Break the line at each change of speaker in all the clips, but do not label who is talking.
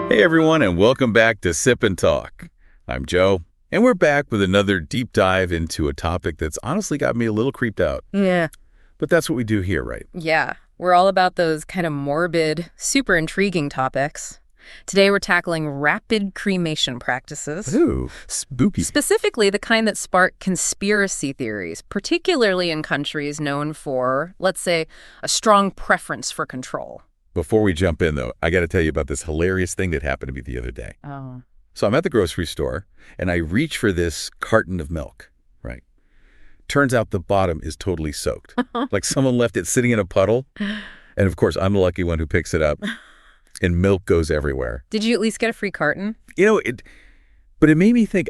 Hey everyone, and welcome back to Sip and Talk. I'm Joe, and we're back with another deep dive into a topic that's honestly got me a little creeped out.
Yeah.
But that's what we do here, right?
Yeah. We're all about those kind of morbid, super intriguing topics. Today we're tackling rapid cremation practices.
Ooh, spooky.
Specifically the kind that spark conspiracy theories, particularly in countries known for, let's say, a strong preference for control.
Before we jump in, though, I got to tell you about this hilarious thing that happened to me the other day.
Oh.
So I'm at the grocery store, and I reach for this carton of milk, right? Turns out the bottom is totally soaked. Like someone left it sitting in a puddle. And of course, I'm the lucky one who picks it up, and milk goes everywhere.
Did you at least get a free carton?
But it made me think,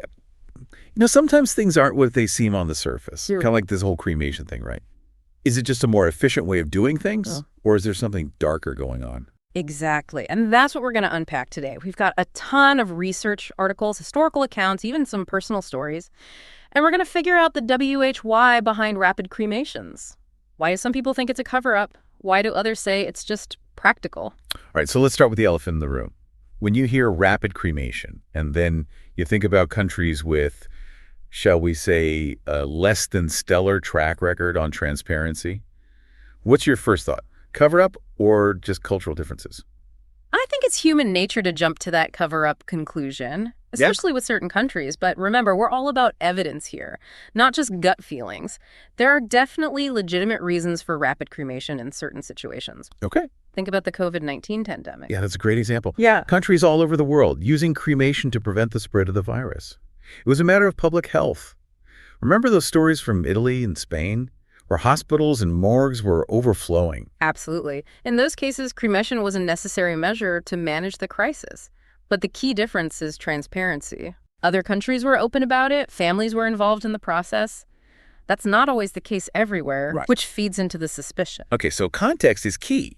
sometimes things aren't what they seem on the surface. Kind of like this whole cremation thing, right? Is it just a more efficient way of doing things, or is there something darker going on?
Exactly. And that's what we're going to unpack today. We've got a ton of research articles, historical accounts, even some personal stories. And we're going to figure out the WHY behind rapid cremations. Why do some people think it's a cover-up? Why do others say it's just practical?
All right, so let's start with the elephant in the room. When you hear rapid cremation, and then you think about countries with, shall we say, a less than stellar track record on transparency, what's your first thought? Cover-up or just cultural differences?
I think it's human nature to jump to that cover-up conclusion, especially with certain countries. But remember, we're all about evidence here, not just gut feelings. There are definitely legitimate reasons for rapid cremation in certain situations.
Okay.
Think about the COVID-19 pandemic.
Yeah, that's a great example.
Yeah.
Countries all over the world using cremation to prevent the spread of the virus. It was a matter of public health. Remember those stories from Italy and Spain, where hospitals and morgues were overflowing?
Absolutely. In those cases, cremation was a necessary measure to manage the crisis. But the key difference is transparency. Other countries were open about it. Families were involved in the process. That's not always the case everywhere, which feeds into the suspicion.
Okay, so context is key.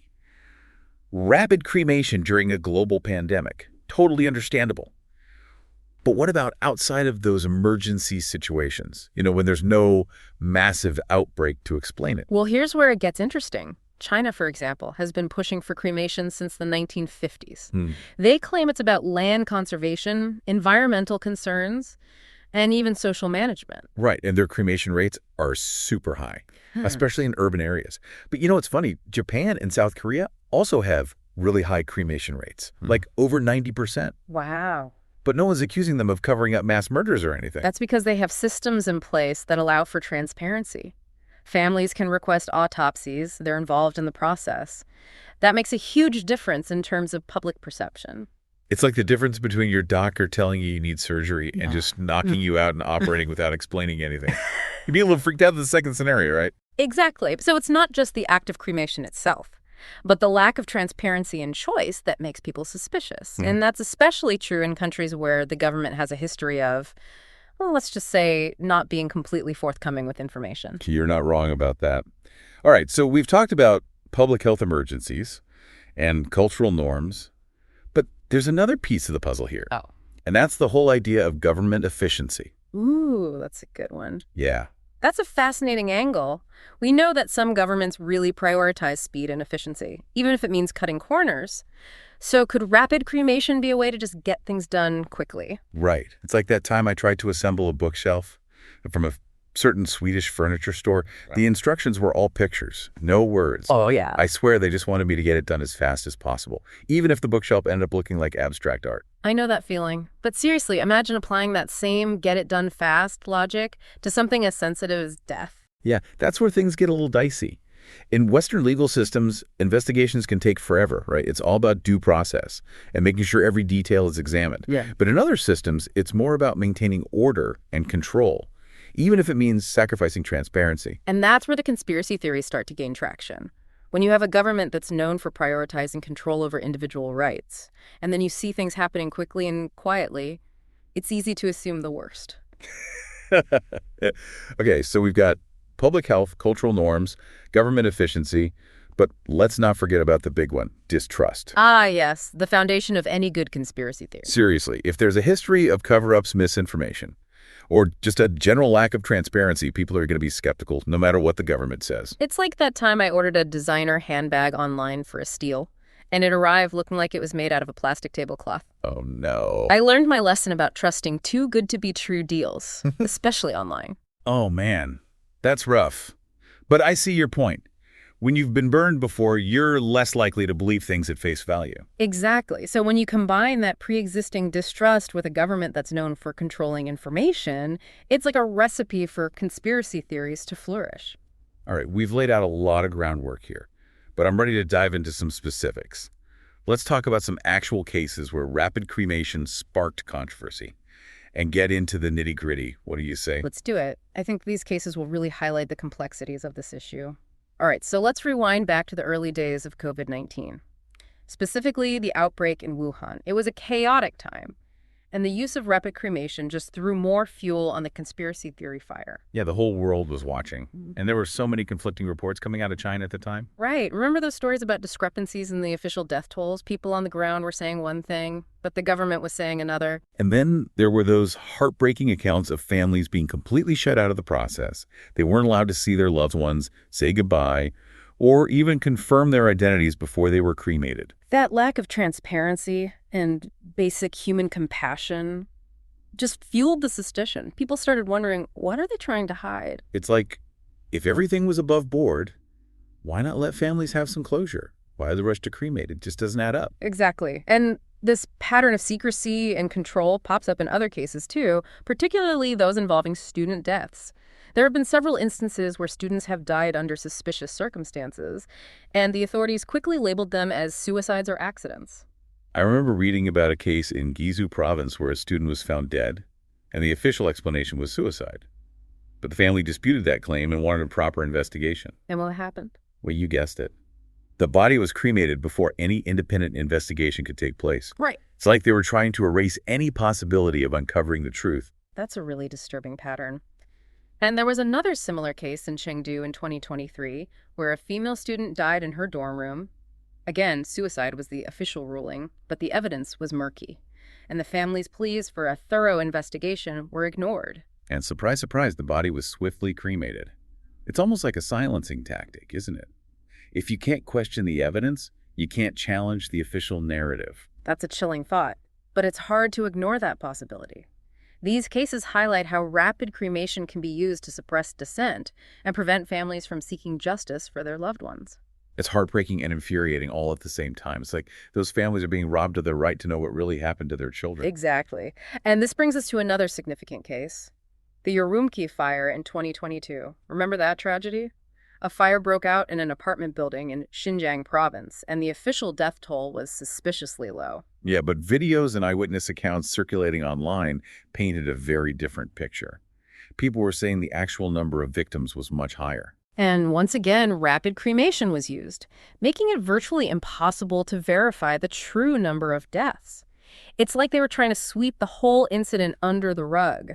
Rapid cremation during a global pandemic. Totally understandable. But what about outside of those emergency situations, when there's no massive outbreak to explain it?
Well, here's where it gets interesting. China, for example, has been pushing for cremation since the 1950s. They claim it's about land conservation, environmental concerns, and even social management.
Right, and their cremation rates are super high, especially in urban areas. But it's funny, Japan and South Korea also have really high cremation rates, like over 90%.
Wow.
But no one's accusing them of covering up mass murders or anything.
That's because they have systems in place that allow for transparency. Families can request autopsies. They're involved in the process. That makes a huge difference in terms of public perception.
It's like the difference between your doctor telling you need surgery and just knocking you out and operating without explaining anything. You'd be a little freaked out in the second scenario, right?
Exactly. So it's not just the act of cremation itself, but the lack of transparency and choice that makes people suspicious. And that's especially true in countries where the government has a history of, well, let's just say, not being completely forthcoming with information.
You're not wrong about that. All right, so we've talked about public health emergencies and cultural norms, but there's another piece of the puzzle here.
Oh.
And that's the whole idea of government efficiency.
Ooh, that's a good one.
Yeah.
That's a fascinating angle. We know that some governments really prioritize speed and efficiency, even if it means cutting corners. So could rapid cremation be a way to just get things done quickly?
Right. It's like that time I tried to assemble a bookshelf from a certain Swedish furniture store. Right. The instructions were all pictures, no words.
Oh, yeah.
I swear they just wanted me to get it done as fast as possible, even if the bookshelf ended up looking like abstract art.
I know that feeling. But seriously, imagine applying that same get-it-done-fast logic to something as sensitive as death.
Yeah, that's where things get a little dicey. In Western legal systems, investigations can take forever, right? It's all about due process and making sure every detail is examined.
Yeah.
But in other systems, it's more about maintaining order and control, even if it means sacrificing transparency.
And that's where the conspiracy theories start to gain traction. When you have a government that's known for prioritizing control over individual rights, and then you see things happening quickly and quietly, it's easy to assume the worst.
Okay, so we've got public health, cultural norms, government efficiency, but let's not forget about the big one, distrust.
Ah, yes, the foundation of any good conspiracy theory.
Seriously, if there's a history of cover-ups, misinformation, or just a general lack of transparency, people are going to be skeptical no matter what the government says.
It's like that time I ordered a designer handbag online for a steal, and it arrived looking like it was made out of a plastic tablecloth.
Oh, no.
I learned my lesson about trusting too good to be true deals, especially online.
Oh, man. That's rough. But I see your point. When you've been burned before, you're less likely to believe things at face value.
Exactly. So when you combine that pre-existing distrust with a government that's known for controlling information, it's like a recipe for conspiracy theories to flourish.
All right, we've laid out a lot of groundwork here, but I'm ready to dive into some specifics. Let's talk about some actual cases where rapid cremation sparked controversy and get into the nitty-gritty. What do you say?
Let's do it. I think these cases will really highlight the complexities of this issue. All right, so let's rewind back to the early days of COVID-19. Specifically, the outbreak in Wuhan. It was a chaotic time, and the use of rapid cremation just threw more fuel on the conspiracy theory fire.
Yeah, the whole world was watching, and there were so many conflicting reports coming out of China at the time.
Right. Remember those stories about discrepancies in the official death tolls? People on the ground were saying one thing, but the government was saying another.
And then there were those heartbreaking accounts of families being completely shut out of the process. They weren't allowed to see their loved ones, say goodbye, or even confirm their identities before they were cremated.
That lack of transparency and basic human compassion just fueled the suspicion. People started wondering, what are they trying to hide?
It's like, if everything was above board, why not let families have some closure? Why the rush to cremate? It just doesn't add up.
Exactly. And this pattern of secrecy and control pops up in other cases too, particularly those involving student deaths. There have been several instances where students have died under suspicious circumstances, and the authorities quickly labeled them as suicides or accidents.
I remember reading about a case in Guizhou province where a student was found dead, and the official explanation was suicide. But the family disputed that claim and wanted a proper investigation.
And what happened?
Well, you guessed it. The body was cremated before any independent investigation could take place.
Right.
It's like they were trying to erase any possibility of uncovering the truth.
That's a really disturbing pattern. And there was another similar case in Chengdu in 2023 where a female student died in her dorm room. Again, suicide was the official ruling, but the evidence was murky, and the family's pleas for a thorough investigation were ignored.
And surprise, surprise, the body was swiftly cremated. It's almost like a silencing tactic, isn't it? If you can't question the evidence, you can't challenge the official narrative.
That's a chilling thought, but it's hard to ignore that possibility. These cases highlight how rapid cremation can be used to suppress dissent and prevent families from seeking justice for their loved ones.
It's heartbreaking and infuriating all at the same time. It's like those families are being robbed of their right to know what really happened to their children.
Exactly. And this brings us to another significant case, the Urumqi fire in 2022. Remember that tragedy? A fire broke out in an apartment building in Xinjiang province, and the official death toll was suspiciously low.
Yeah, but videos and eyewitness accounts circulating online painted a very different picture. People were saying the actual number of victims was much higher.
And once again, rapid cremation was used, making it virtually impossible to verify the true number of deaths. It's like they were trying to sweep the whole incident under the rug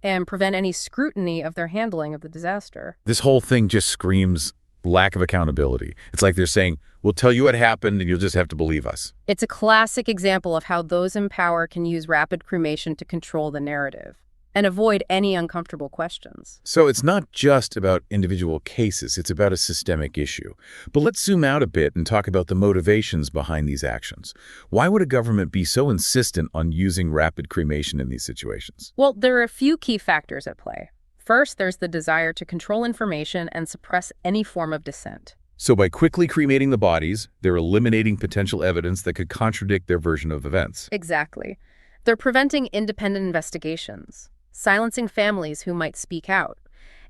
and prevent any scrutiny of their handling of the disaster.
This whole thing just screams lack of accountability. It's like they're saying, we'll tell you what happened and you'll just have to believe us.
It's a classic example of how those in power can use rapid cremation to control the narrative and avoid any uncomfortable questions.
So it's not just about individual cases, it's about a systemic issue. But let's zoom out a bit and talk about the motivations behind these actions. Why would a government be so insistent on using rapid cremation in these situations?
Well, there are a few key factors at play. First, there's the desire to control information and suppress any form of dissent.
So by quickly cremating the bodies, they're eliminating potential evidence that could contradict their version of events.
Exactly. They're preventing independent investigations, silencing families who might speak out,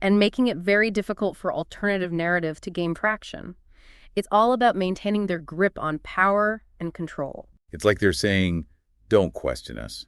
and making it very difficult for alternative narrative to gain traction. It's all about maintaining their grip on power and control.
It's like they're saying, don't question us.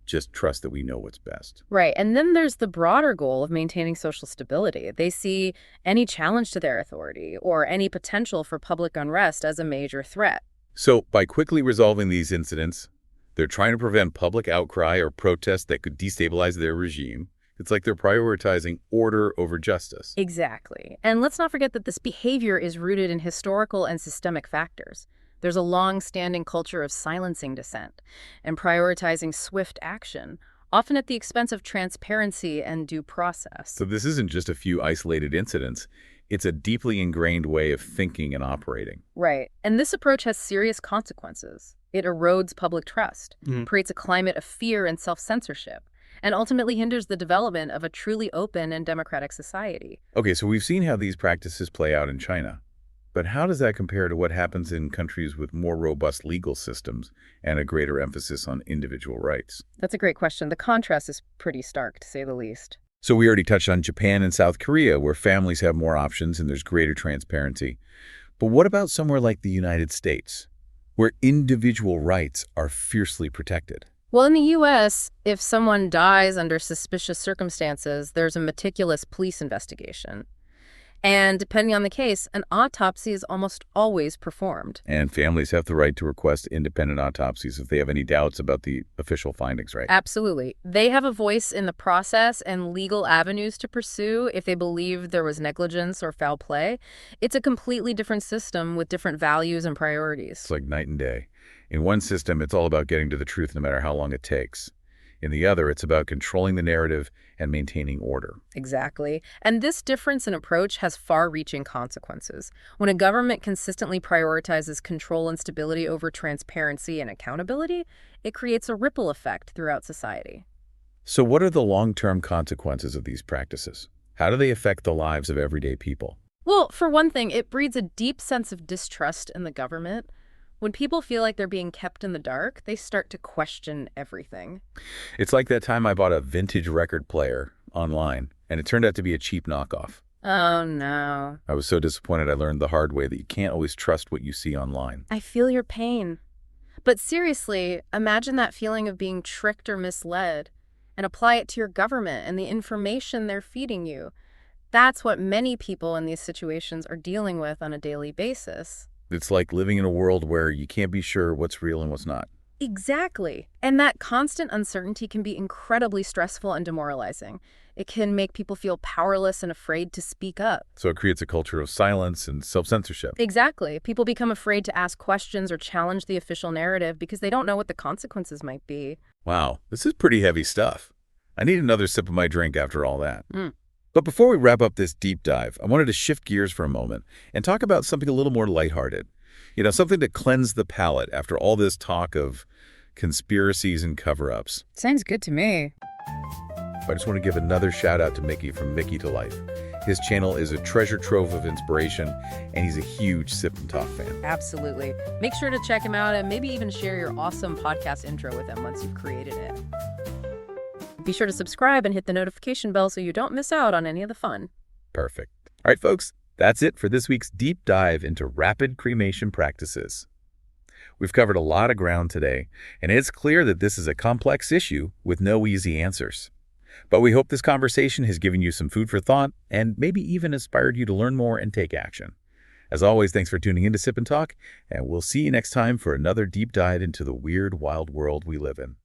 Just trust that we know what's best.
Right. And then there's the broader goal of maintaining social stability. They see any challenge to their authority or any potential for public unrest as a major threat.
So by quickly resolving these incidents, they're trying to prevent public outcry or protest that could destabilize their regime. It's like they're prioritizing order over justice.
Exactly. And let's not forget that this behavior is rooted in historical and systemic factors. There's a long-standing culture of silencing dissent and prioritizing swift action, often at the expense of transparency and due process.
So this isn't just a few isolated incidents. It's a deeply ingrained way of thinking and operating.
Right. And this approach has serious consequences. It erodes public trust, creates a climate of fear and self-censorship, and ultimately hinders the development of a truly open and democratic society.
Okay, so we've seen how these practices play out in China. But how does that compare to what happens in countries with more robust legal systems and a greater emphasis on individual rights?
That's a great question. The contrast is pretty stark, to say the least.
So we already touched on Japan and South Korea, where families have more options and there's greater transparency. But what about somewhere like the United States, where individual rights are fiercely protected?
Well, in the U.S., if someone dies under suspicious circumstances, there's a meticulous police investigation. And depending on the case, an autopsy is almost always performed.
And families have the right to request independent autopsies if they have any doubts about the official findings, right?
Absolutely. They have a voice in the process and legal avenues to pursue if they believe there was negligence or foul play. It's a completely different system with different values and priorities.
It's like night and day. In one system, it's all about getting to the truth no matter how long it takes. In the other, it's about controlling the narrative and maintaining order.
Exactly. And this difference in approach has far-reaching consequences. When a government consistently prioritizes control and stability over transparency and accountability, it creates a ripple effect throughout society.
So what are the long-term consequences of these practices? How do they affect the lives of everyday people?
Well, for one thing, it breeds a deep sense of distrust in the government. When people feel like they're being kept in the dark, they start to question everything.
It's like that time I bought a vintage record player online, and it turned out to be a cheap knockoff.
Oh, no.
I was so disappointed I learned the hard way that you can't always trust what you see online.
I feel your pain. But seriously, imagine that feeling of being tricked or misled, and apply it to your government and the information they're feeding you. That's what many people in these situations are dealing with on a daily basis.
It's like living in a world where you can't be sure what's real and what's not.
Exactly. And that constant uncertainty can be incredibly stressful and demoralizing. It can make people feel powerless and afraid to speak up.
So it creates a culture of silence and self-censorship.
Exactly. People become afraid to ask questions or challenge the official narrative because they don't know what the consequences might be.
Wow, this is pretty heavy stuff. I need another sip of my drink after all that. But before we wrap up this deep dive, I wanted to shift gears for a moment and talk about something a little more lighthearted. Something to cleanse the palate after all this talk of conspiracies and cover-ups.
Sounds good to me.
I just want to give another shout out to Micky from Mickytolife. His channel is a treasure trove of inspiration, and he's a huge Sip&Talk fan.
Absolutely. Make sure to check him out and maybe even share your awesome podcast intro with him once you've created it. Be sure to subscribe and hit the notification bell so you don't miss out on any of the fun.
Perfect. All right, folks, that's it for this week's deep dive into rapid cremation practices. We've covered a lot of ground today, and it's clear that this is a complex issue with no easy answers. But we hope this conversation has given you some food for thought and maybe even inspired you to learn more and take action. As always, thanks for tuning in to Sip and Talk, and we'll see you next time for another deep dive into the weird, wild world we live in.